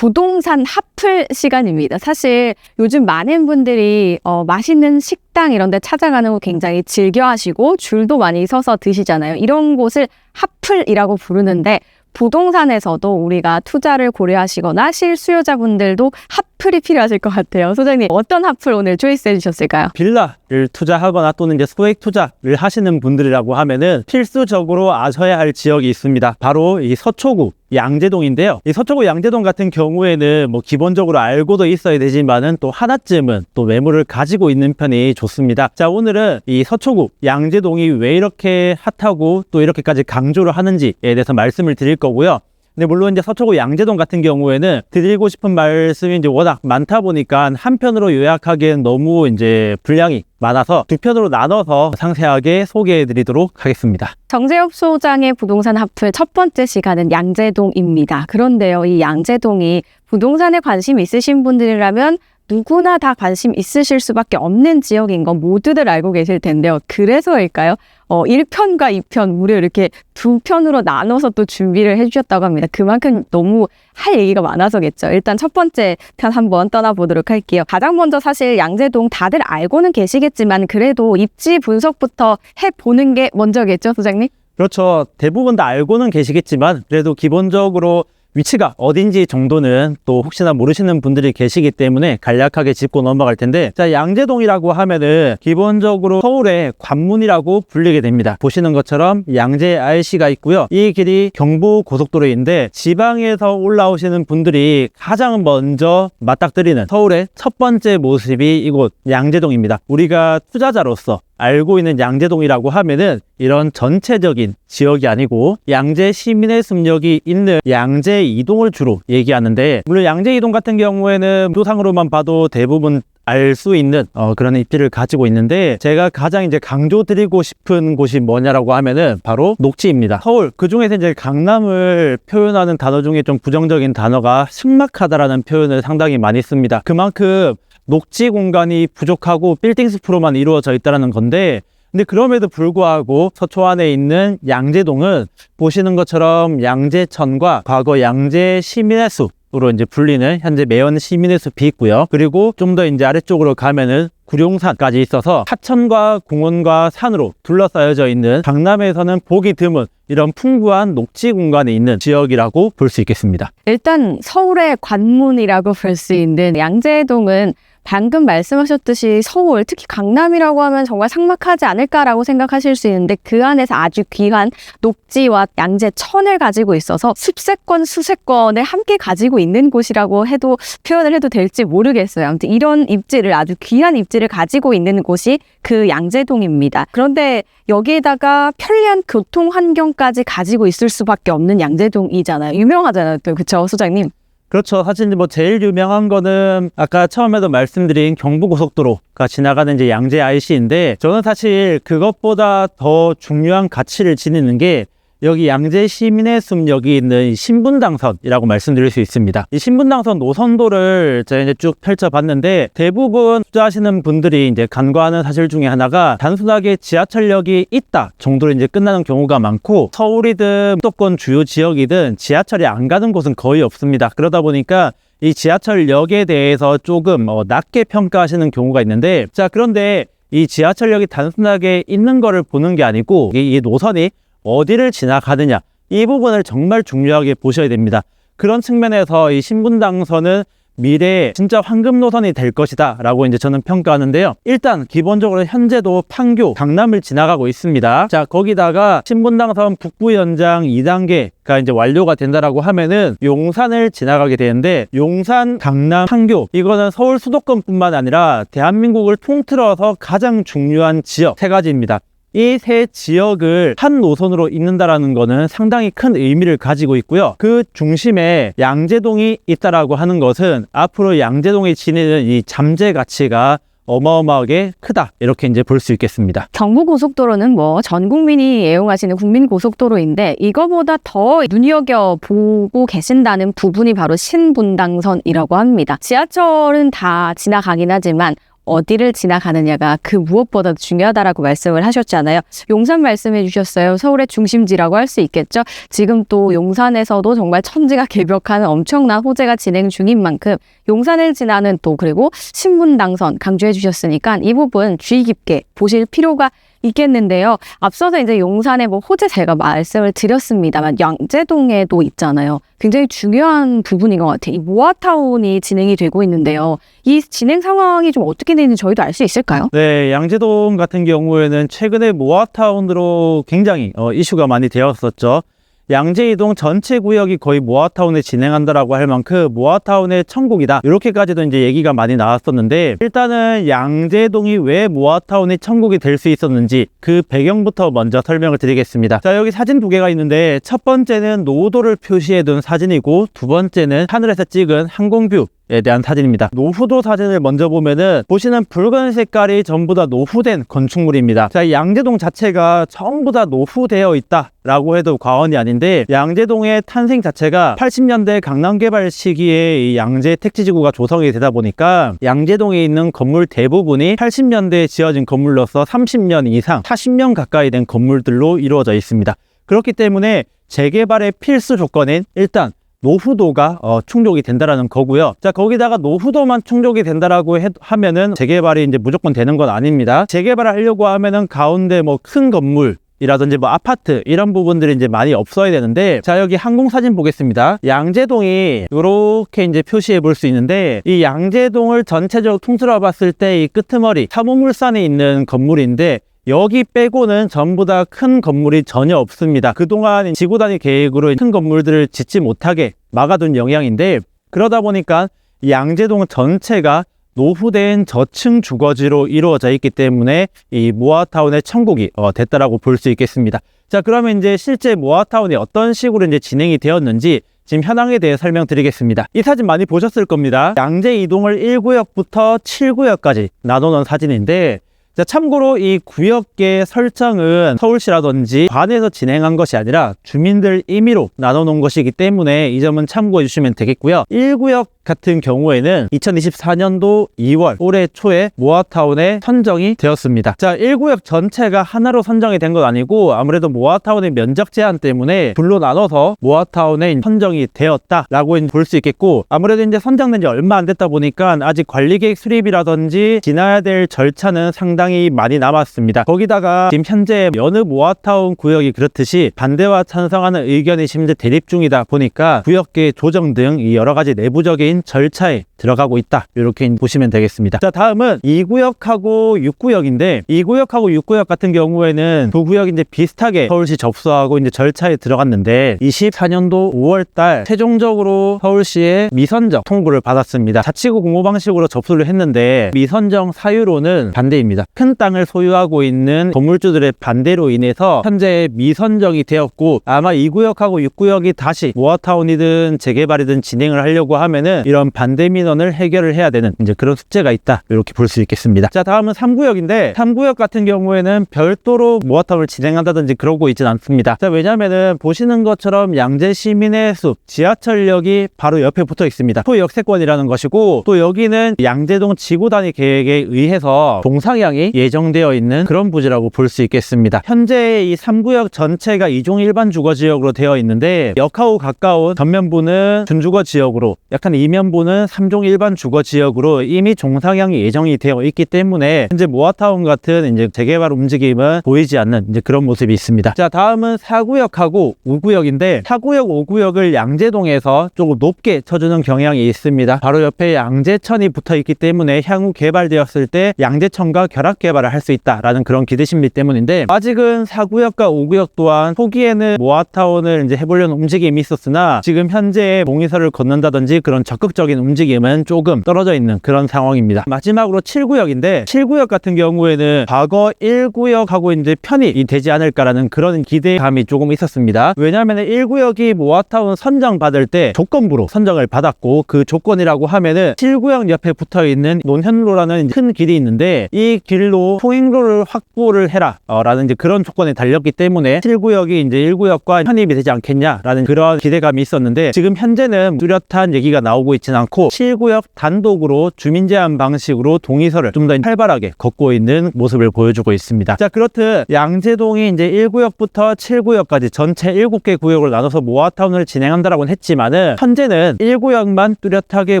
부동산 핫플 시간입니다. 사실 요즘 많은 분들이 맛있는 식당 이런 데 찾아가는 거 굉장히 즐겨 하시고 줄도 많이 서서 드시잖아요. 이런 곳을 핫플이라고 부르는데 부동산에서도 우리가 투자를 고려하시거나 실수요자분들도 핫플이 필요하실 것 같아요. 소장님, 어떤 핫플 오늘 초이스해 주셨을까요? 빌라를 투자하거나 또는 이제 소액 투자를 하시는 분들이라고 하면은 필수적으로 아셔야 할 지역이 있습니다. 바로 이 서초구 양재동인데요. 이 서초구 양재동 같은 경우에는 뭐 기본적으로 알고도 있어야 되지만은 또 하나쯤은 또 매물을 가지고 있는 편이 좋습니다. 자, 오늘은 이 서초구 양재동이 왜 이렇게 핫하고 또 이렇게까지 강조를 하는지에 대해서 말씀을 드릴 거고요. 근데 물론 이제 서초구 양재동 같은 경우에는 드리고 싶은 말씀이 이제 워낙 많다 보니까 한 편으로 요약하기엔 너무 이제 분량이 많아서 두 편으로 나눠서 상세하게 소개해 드리도록 하겠습니다. 정재엽 소장의 부동산 핫플 첫 번째 시간은 양재동입니다. 그런데요, 이 양재동이 부동산에 관심 있으신 분들이라면 누구나 다 관심 있으실 수밖에 없는 지역인 건 모두들 알고 계실 텐데요. 그래서일까요? 1편과 2편 무려 이렇게 두 편으로 나눠서 또 준비를 해주셨다고 합니다. 그만큼 너무 할 얘기가 많아서겠죠. 일단 첫 번째 편 한번 떠나보도록 할게요. 가장 먼저 사실 양재동 다들 알고는 계시겠지만 그래도 입지 분석부터 해보는 게 먼저겠죠, 소장님? 그렇죠. 대부분 다 알고는 계시겠지만 그래도 기본적으로 위치가 어딘지 정도는 또 혹시나 모르시는 분들이 계시기 때문에 간략하게 짚고 넘어갈 텐데, 자, 양재동이라고 하면은 기본적으로 서울의 관문이라고 불리게 됩니다. 보시는 것처럼 양재 IC가 있고요. 이 길이 경부고속도로인데 지방에서 올라오시는 분들이 가장 먼저 맞닥뜨리는 서울의 첫 번째 모습이 이곳 양재동입니다. 우리가 투자자로서 알고 있는 양재동이라고 하면은 이런 전체적인 지역이 아니고 양재 시민의 습력이 있는 양재 이동을 주로 얘기하는데, 물론 양재 이동 같은 경우에는 도상으로만 봐도 대부분 알 수 있는 그런 입지를 가지고 있는데, 제가 가장 이제 강조드리고 싶은 곳이 뭐냐라고 하면은 바로 녹지입니다. 서울, 그 중에서 이제 강남을 표현하는 단어 중에 좀 부정적인 단어가 삭막하다라는 표현을 상당히 많이 씁니다. 그만큼 녹지 공간이 부족하고 빌딩 숲으로만 이루어져 있다는 건데, 근데 그럼에도 불구하고 서초 안에 있는 양재동은 보시는 것처럼 양재천과 과거 양재 시민의 숲으로 이제 불리는 현재 매연 시민의 숲이 있고요. 그리고 좀 더 이제 아래쪽으로 가면은 구룡산까지 있어서 하천과 공원과 산으로 둘러싸여져 있는 강남에서는 보기 드문 이런 풍부한 녹지 공간이 있는 지역이라고 볼 수 있겠습니다. 일단 서울의 관문이라고 볼 수 있는 양재동은 방금 말씀하셨듯이 서울, 특히 강남이라고 하면 정말 삭막하지 않을까라고 생각하실 수 있는데 그 안에서 아주 귀한 녹지와 양재천을 가지고 있어서 숲세권, 수세권을 함께 가지고 있는 곳이라고 해도 표현을 해도 될지 모르겠어요. 아무튼 이런 입지를, 아주 귀한 입지를 가지고 있는 곳이 그 양재동입니다. 그런데 여기에다가 편리한 교통 환경까지 가지고 있을 수밖에 없는 양재동이잖아요. 유명하잖아요, 또. 그쵸, 소장님? 그렇죠. 사실 뭐 제일 유명한 거는 아까 처음에도 말씀드린 경부고속도로가 지나가는 이제 양재 IC인데, 저는 사실 그것보다 더 중요한 가치를 지니는 게 여기 양재 시민의 숲역이 있는 신분당선이라고 말씀드릴 수 있습니다. 이 신분당선 노선도를 제가 이제 쭉 펼쳐봤는데, 대부분 투자하시는 분들이 이제 간과하는 사실 중에 하나가 단순하게 지하철역이 있다 정도로 이제 끝나는 경우가 많고, 서울이든 수도권 주요 지역이든 지하철이 안 가는 곳은 거의 없습니다. 그러다 보니까 이 지하철역에 대해서 조금 낮게 평가하시는 경우가 있는데, 자, 그런데 이 지하철역이 단순하게 있는 거를 보는 게 아니고 이 노선이 어디를 지나가느냐, 이 부분을 정말 중요하게 보셔야 됩니다. 그런 측면에서 이 신분당선은 미래에 진짜 황금 노선이 될 것이다 라고 이제 저는 평가하는데요. 일단 기본적으로 현재도 판교, 강남을 지나가고 있습니다. 자, 거기다가 신분당선 북부 연장 2단계가 이제 완료가 된다라고 하면은 용산을 지나가게 되는데, 용산, 강남, 판교, 이거는 서울 수도권뿐만 아니라 대한민국을 통틀어서 가장 중요한 지역 세 가지입니다. 이 세 지역을 한 노선으로 잇는다라는 거는 상당히 큰 의미를 가지고 있고요. 그 중심에 양재동이 있다라고 하는 것은 앞으로 양재동이 지니는 이 잠재 가치가 어마어마하게 크다, 이렇게 이제 볼 수 있겠습니다. 경부고속도로는 뭐 전 국민이 애용하시는 국민고속도로인데, 이거보다 더 눈여겨보고 계신다는 부분이 바로 신분당선이라고 합니다. 지하철은 다 지나가긴 하지만 어디를 지나가느냐가 그 무엇보다도 중요하다라고 말씀을 하셨잖아요. 용산 말씀해 주셨어요. 서울의 중심지라고 할 수 있겠죠. 지금 또 용산에서도 정말 천지가 개벽하는 엄청난 호재가 진행 중인 만큼 용산을 지나는 또 그리고 신분 당선 강조해 주셨으니까 이 부분 주의 깊게 보실 필요가 있겠는데요. 앞서서 이제 용산의 뭐 호재 제가 말씀을 드렸습니다만 양재동에도 있잖아요. 굉장히 중요한 부분인 것 같아요. 이 모아타운이 진행이 되고 있는데요. 이 진행 상황이 좀 어떻게 되는지 저희도 알 수 있을까요? 네, 양재동 같은 경우에는 최근에 모아타운으로 굉장히 이슈가 많이 되었었죠. 양재이동 전체 구역이 거의 모아타운에 진행한다라고 할 만큼 모아타운의 천국이다. 이렇게까지도 이제 얘기가 많이 나왔었는데 일단은 양재동이 왜 모아타운의 천국이 될 수 있었는지 그 배경부터 먼저 설명을 드리겠습니다. 자, 여기 사진 두 개가 있는데 첫 번째는 노도를 표시해둔 사진이고 두 번째는 하늘에서 찍은 항공뷰에 대한 사진입니다. 노후도 사진을 먼저 보면은 보시는 붉은 색깔이 전부 다 노후된 건축물입니다. 자, 양재동 자체가 전부 다 노후되어 있다라고 해도 과언이 아닌데 양재동의 탄생 자체가 80년대 강남 개발 시기에 이 양재 택지지구가 조성이 되다 보니까 양재동에 있는 건물 대부분이 80년대에 지어진 건물로서 30년 이상, 40년 가까이 된 건물들로 이루어져 있습니다. 그렇기 때문에 재개발의 필수 조건인 일단 노후도가 충족이 된다라는 거고요. 자, 거기다가 노후도만 충족이 된다라고 하면은 재개발이 이제 무조건 되는 건 아닙니다. 재개발을 하려고 하면은 가운데 뭐 큰 건물 이라든지 뭐 아파트 이런 부분들이 이제 많이 없어야 되는데 자, 여기 항공사진 보겠습니다. 양재동이 이렇게 이제 표시해 볼 수 있는데 이 양재동을 전체적으로 통틀어 봤을 때 이 끄트머리 사무물산에 있는 건물인데 여기 빼고는 전부 다 큰 건물이 전혀 없습니다. 그동안 지구 단위 계획으로 큰 건물들을 짓지 못하게 막아둔 영향인데 그러다 보니까 이 양재동 전체가 노후된 저층 주거지로 이루어져 있기 때문에 이 모아타운의 천국이 됐다라고 볼 수 있겠습니다. 자, 그러면 이제 실제 모아타운이 어떤 식으로 이제 진행이 되었는지 지금 현황에 대해 설명드리겠습니다. 이 사진 많이 보셨을 겁니다. 양재 이동을 1구역부터 7구역까지 나눠놓은 사진인데 자, 참고로 이 구역의 설정은 서울시라든지 관에서 진행한 것이 아니라 주민들 임의로 나눠놓은 것이기 때문에 이 점은 참고해 주시면 되겠고요. 1구역 같은 경우에는 2024년도 2월 올해 초에 모아타운에 선정이 되었습니다. 자, 1구역 전체가 하나로 선정이 된 건 아니고 아무래도 모아타운의 면적 제한 때문에 둘로 나눠서 모아타운에 선정이 되었다라고 볼 수 있겠고 아무래도 이제 선정된 지 얼마 안 됐다 보니까 아직 관리계획 수립이라든지 지나야 될 절차는 상당히 많이 남았습니다. 거기다가 지금 현재 여느 모아타운 구역이 그렇듯이 반대와 찬성하는 의견이 심지어 대립 중이다 보니까 구역계 조정 등 이 여러 가지 내부적인 절차에 들어가고 있다. 이렇게 보시면 되겠습니다. 자, 다음은 2구역하고 6구역인데 2구역하고 6구역 같은 경우에는 두 구역이 이제 비슷하게 서울시 접수하고 이제 절차에 들어갔는데 24년도 5월달 최종적으로 서울시의 미선정 통보를 받았습니다. 자치구 공모 방식으로 접수를 했는데 미선정 사유로는 반대입니다. 큰 땅을 소유하고 있는 건물주들의 반대로 인해서 현재 미선정이 되었고 아마 2구역하고 6구역이 다시 모아타운이든 재개발이든 진행을 하려고 하면은 이런 반대 민원을 해결을 해야 되는 이제 그런 숙제가 있다. 이렇게 볼 수 있겠습니다. 자, 다음은 3구역인데 3구역 같은 경우에는 별도로 모아타운을 진행한다든지 그러고 있진 않습니다. 자, 왜냐면은 보시는 것처럼 양재 시민의 숲 지하철역이 바로 옆에 붙어 있습니다. 소역세권이라는 것이고 또 여기는 양재동 지구 단위 계획에 의해서 동상향이 예정되어 있는 그런 부지라고 볼 수 있겠습니다. 현재 이 3구역 전체가 2종 일반 주거지역으로 되어 있는데 역하고 가까운 전면부는 준주거 지역으로 약간 이면부는 3종 일반 주거지역으로 이미 종상향이 예정이 되어 있기 때문에 현재 모아타운 같은 이제 재개발 움직임은 보이지 않는 이제 그런 모습이 있습니다. 자, 다음은 4구역하고 5구역인데 4구역, 5구역을 양재동에서 조금 높게 쳐주는 경향이 있습니다. 바로 옆에 양재천이 붙어 있기 때문에 향후 개발되었을 때 양재천과 결합 개발을 할 수 있다라는 그런 기대심리 때문인데 아직은 4구역과 5구역 또한 초기에는 모아타운을 이제 해보려는 움직임이 있었으나 지금 현재 동의서를 걷는다든지 그런 적극적인 움직임은 조금 떨어져 있는 그런 상황입니다. 마지막으로 7구역인데 7구역 같은 경우에는 과거 1구역하고 이제 편입이 되지 않을까라는 그런 기대감이 조금 있었습니다. 왜냐하면 1구역이 모아타운 선정받을 때 조건부로 선정을 받았고 그 조건이라고 하면은 7구역 옆에 붙어 있는 논현로라는 큰 길이 있는데 이 길로 통행로를 확보를 해라 라는 이제 그런 조건에 달렸기 때문에 7구역이 이제 1구역과 편입이 되지 않겠냐라는 그런 기대감이 있었는데 지금 현재는 뚜렷한 얘기가 나오고 되고 있지는 않고 7구역 단독으로 주민 제한 방식으로 동의서를 좀 더 활발하게 걷고 있는 모습을 보여주고 있습니다. 자, 그렇듯 양재동이 이제 1구역부터 7구역까지 전체 7개 구역을 나눠서 모아타운을 진행한다라고는 했지만은 현재는 1구역만 뚜렷하게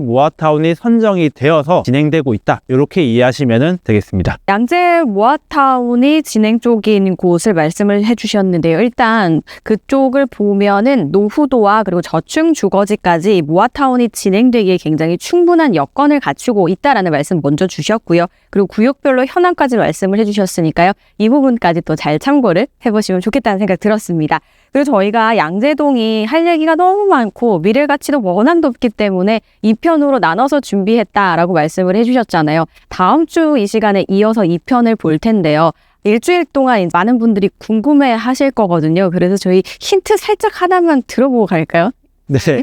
모아타운이 선정이 되어서 진행되고 있다. 이렇게 이해하시면 되겠습니다. 양재 모아타운이 진행 쪽인 곳을 말씀을 해주셨는데요. 일단 그쪽을 보면은 노후도와 그리고 저층 주거지까지 모아타운이 진행되기에 굉장히 충분한 여건을 갖추고 있다라는 말씀 먼저 주셨고요. 그리고 구역별로 현황까지 말씀을 해주셨으니까요. 이 부분까지 또 잘 참고를 해보시면 좋겠다는 생각 들었습니다. 그리고 저희가 양재동이 할 얘기가 너무 많고 미래 가치도 워낙 높기 때문에 2편으로 나눠서 준비했다라고 말씀을 해주셨잖아요. 다음 주 이 시간에 이어서 2편을 볼 텐데요. 일주일 동안 많은 분들이 궁금해 하실 거거든요. 그래서 저희 힌트 살짝 하나만 들어보고 갈까요? 네.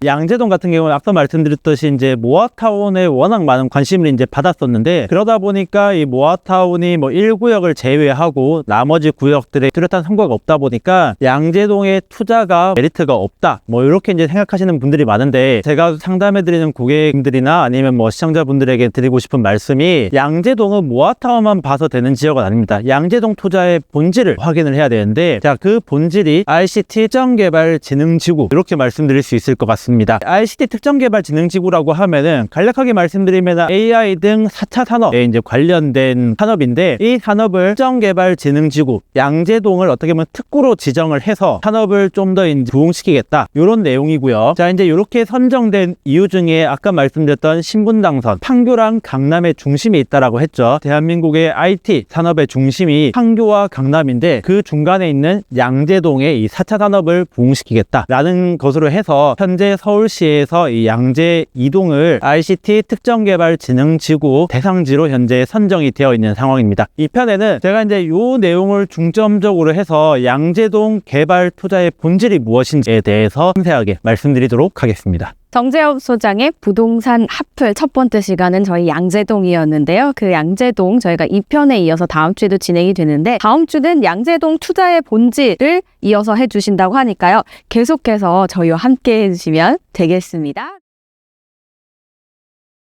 양재동 같은 경우는 앞서 말씀드렸듯이 이제 모아타운에 워낙 많은 관심을 이제 받았었는데, 그러다 보니까 이 모아타운이 뭐 1구역을 제외하고 나머지 구역들에 뚜렷한 성과가 없다 보니까 양재동의 투자가 메리트가 없다, 뭐 이렇게 이제 생각하시는 분들이 많은데, 제가 상담해드리는 고객님들이나 아니면 뭐 시청자분들에게 드리고 싶은 말씀이, 양재동은 모아타운만 봐서 되는 지역은 아닙니다. 양재동 투자의 본질을 확인을 해야 되는데, 자, 그 본질이 ICT 특정개발진흥지구, 이렇게 말씀드릴 수 있을 것 같습니다. ICT 특정개발진흥지구라고 하면은 간략하게 말씀드리면 AI 등 4차 산업에 이제 관련된 산업인데, 이 산업을 특정개발진흥지구 양재동을 어떻게 보면 특구로 지정을 해서 산업을 좀 더 이제 부흥시키겠다, 이런 내용이고요. 자, 이제 이렇게 선정된 이유 중에 아까 말씀드렸던 신분당선, 판교랑 강남의 중심에 있다라고 했죠. 대한민국의 IT 산업의 중심이 판교와 강남인데, 그 중간에 있는 양재동의 이 4차 산업을 부흥시키겠다라는 것으로 해서 현재 서울시에서 이 양재 2동을 ICT 특정개발진흥지구 대상지로 현재 선정이 되어 있는 상황입니다. 이 편에는 제가 이제 요 내용을 중점적으로 해서 양재동 개발 투자의 본질이 무엇인지에 대해서 상세하게 말씀드리도록 하겠습니다. 정재엽 소장의 부동산 핫플 첫 번째 시간은 저희 양재동이었는데요. 그 양재동 저희가 2편에 이어서 다음 주에도 진행이 되는데, 다음 주는 양재동 투자의 본질을 이어서 해주신다고 하니까요. 계속해서 저희와 함께 해주시면 되겠습니다.